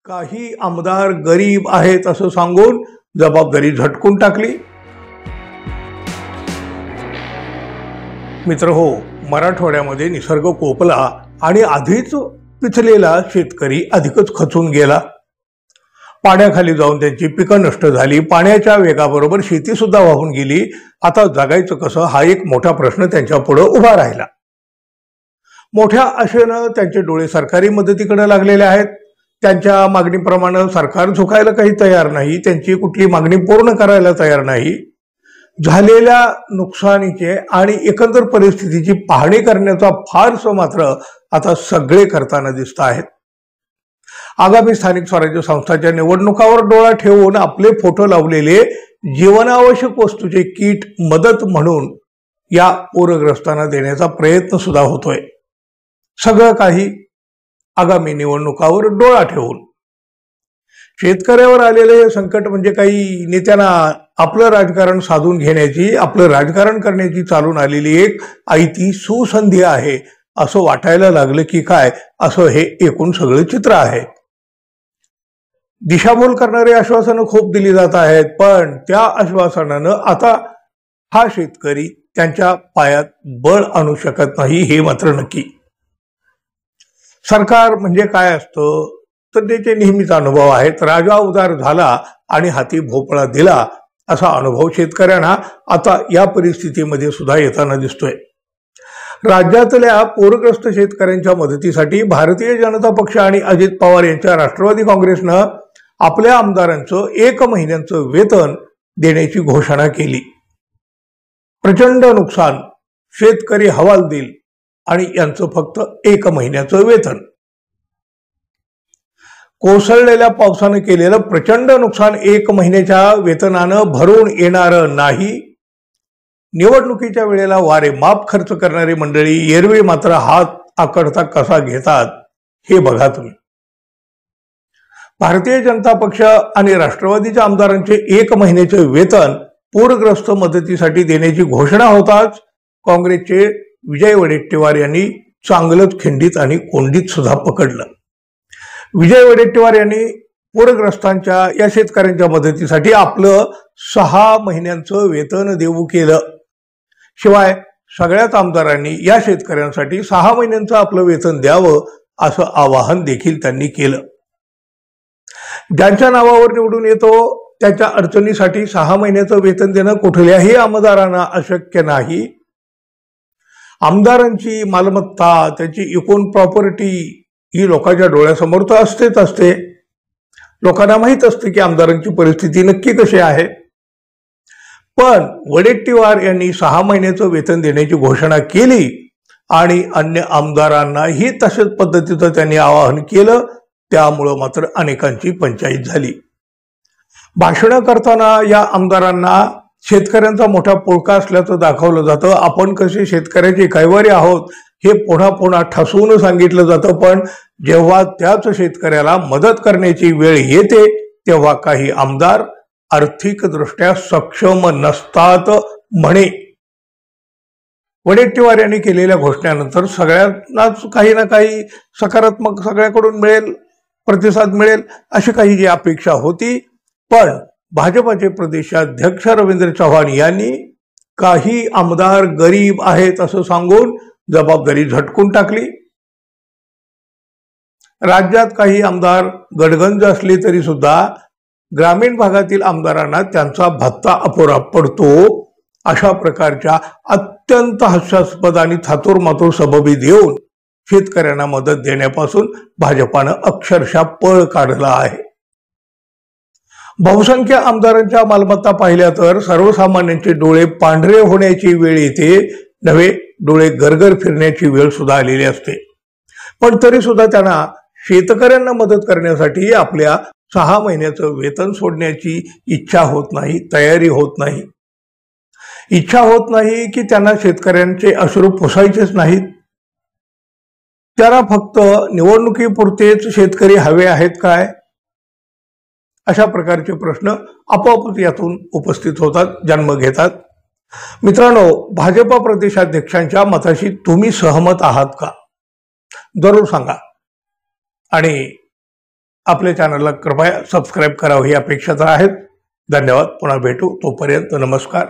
काही आमदार गरीब आहेत असं सांगून जबाबदारी झटकून टाकली। मित्र हो, मराठवाड्यामध्ये निसर्ग कोपला आणि आधीच पिचलेला शेतकरी अधिकच खचून गेला। पाण्याखाली जाऊन त्यांची पिकं नष्ट झाली, पाण्याच्या वेगाबरोबर शेती सुद्धा वाहून गेली। आता जगायचं कसं हा एक मोठा प्रश्न त्यांच्या पुढे उभा राहिला। मोठ्या आशेनं त्यांचे डोळे सरकारी मदतीकडे लागलेले आहेत। त्यांच्या मागणीप्रमाणे सरकार झुकायला काही तयार नाही, त्यांची कुठली मागणी पूर्ण करायला तयार नाही। झालेल्या नुकसानीचे आणि एकंदर परिस्थितीची पाहणी करण्याचा फारस मात्र आता सगळे करताना दिसत आहेत। आगामी स्थानिक स्वराज्य संस्थांच्या निवडणुकावर डोळा ठेवून आपले फोटो लावलेले जीवनावश्यक वस्तूचे किट मदत म्हणून या पूरग्रस्तांना देण्याचा प्रयत्न सुद्धा होतोय। सगळं काही आगामी निवडणुकावर डोळा ठेवून। शेतकऱ्यावर आलेले हे संकट म्हणजे काही नेत्यांना आपलं राजकारण साधून घेण्याची, आपलं राजकारण करण्याची चालून आलेली एक आयती सुसंधी आहे असं वाटायला लागलं की काय, असं हे एकूण सगळं चित्र आहे। दिशाभूल करणारे आश्वासनं खूप दिली जात आहेत, पण त्या आश्वासनानं आता हा शेतकरी त्यांच्या पायात बळ आणू शकत नाही हे मात्र नक्की। सरकार म्हणजे काय असतं तर त्याचे नेहमीच अनुभव आहेत। राजा उदार झाला आणि हाती भोपळा दिला असा अनुभव शेतकऱ्यांना आता या परिस्थितीमध्ये सुद्धा येताना दिसतोय। राज्यातल्या पूरग्रस्त शेतकऱ्यांच्या मदतीसाठी भारतीय जनता पक्ष आणि अजित पवार यांच्या राष्ट्रवादी काँग्रेसनं आपल्या आमदारांचं 1 महिन्याचं वेतन देण्याची घोषणा केली। प्रचंड नुकसान, शेतकरी हवालदिल आणि यांचं फक्त 1 महिन्याचं वेतन। कोसळलेल्या पावसानं केलेलं प्रचंड नुकसान 1 महिन्याच्या वेतनानं भरून येणारं नाही। निवडणुकीच्या वेळेला वारे माप खर्च करणारी मंडळी एरवी मात्र हात आकडता कसा घेतात हे बघा तुम्ही। भारतीय जनता पक्ष आणि राष्ट्रवादीच्या आमदारांचे 1 महिन्याचे वेतन पूरग्रस्त मदतीसाठी देण्याची घोषणा होताच काँग्रेसचे विजय वडेट्टीवार यांनी चांगलंच खिंडीत आणि कोंडीत सुद्धा पकडलं। विजय वडेट्टीवार यांनी पूरग्रस्तांच्या या शेतकऱ्यांच्या मदतीसाठी आपलं 6 महिन्यांचं वेतन देऊ केलं। शिवाय सगळ्याच आमदारांनी या शेतकऱ्यांसाठी 6 महिन्यांचं आपलं वेतन द्यावं असं आवाहन देखील त्यांनी केलं। ज्यांच्या नावावर निवडून येतो त्याच्या अडचणीसाठी 6 महिन्याचं वेतन देणं कुठल्याही आमदारांना अशक्य नाही। आमदारांची मालमत्ता, त्याची एकूण प्रॉपर्टी ही लोकांच्या डोळ्यासमोर तर असतेच असते। लोकांना माहित असते की आमदारांची परिस्थिती नक्की कशी आहे। पण वडेट्टीवार यांनी 6 महिन्याचं वेतन देण्याची घोषणा केली आणि अन्य आमदारांनाही तशाच पद्धतीचं त्यांनी आवाहन केलं। त्यामुळं मात्र अनेकांची पंचायत झाली। भाषणं करताना या आमदारांना शेतकऱ्यांचा मोठा पोळका असल्याचं दाखवलं जातं। आपण कसे शेतकऱ्याचे कैवारी आहोत हे पुन्हा पुन्हा ठसवून सांगितलं जातं, पण जेव्हा त्याच शेतकऱ्याला मदत करण्याची वेळ येते तेव्हा काही आमदार आर्थिकदृष्ट्या सक्षम नसतात म्हणे। वडेट्टीवार यांनी केलेल्या घोषणेनंतर सगळ्यांनाच काही ना काही सकारात्मक सगळ्याकडून मिळेल, प्रतिसाद मिळेल अशी काही जी अपेक्षा होती, पण भाजपाचे प्रदेशाध्यक्ष रवींद्र चव्हाण यांनी काही आमदार गरीब आहेत असं सांगून जबाबदारी झटकून टाकली। राज्यात काही आमदार गडगंज असले तरी सुद्धा ग्रामीण भागातील आमदारांना त्यांचा भत्ता अपुरा पडतो अशा प्रकारच्या अत्यंत हास्यास्पद आणि थातूर मातूर सबबी देऊन शेतकऱ्यांना मदत देण्यापासून भाजपानं अक्षरशः पळ काढला आहे। बहुसंख्य आमदारांच्या मालमत्ता पाहिल्या तर सर्वसामान्यांचे डोळे पांढरे होण्याची वेळ येते, नव्हे डोळे गरगर फिरण्याची वेळ सुद्धा आलेली असते। पण तरी सुद्धा त्यांना शेतकऱ्यांना मदत करण्यासाठी आपल्या 6 महिन्याचं वेतन सोडण्याची इच्छा होत नाही, तयारी होत नाही। इच्छा होत नाही की त्यांना शेतकऱ्यांचे अश्रू पुसायचेच नाहीत। त्यांना फक्त निवडणुकीपुरतेच शेतकरी हवे आहेत काय, अशा प्रकारचे प्रश्न आपोआपच यातून उपस्थित होतात, जन्म घेतात। मित्रांनो, भाजपा प्रदेशाध्यक्षांच्या मताशी तुम्ही सहमत आहात का? जरूर सांगा। आणि आपल्या चॅनलला कृपया सबस्क्राईब करावं ही अपेक्षा तर आहेच. धन्यवाद. पुन्हा भेटू. तोपर्यंत नमस्कार.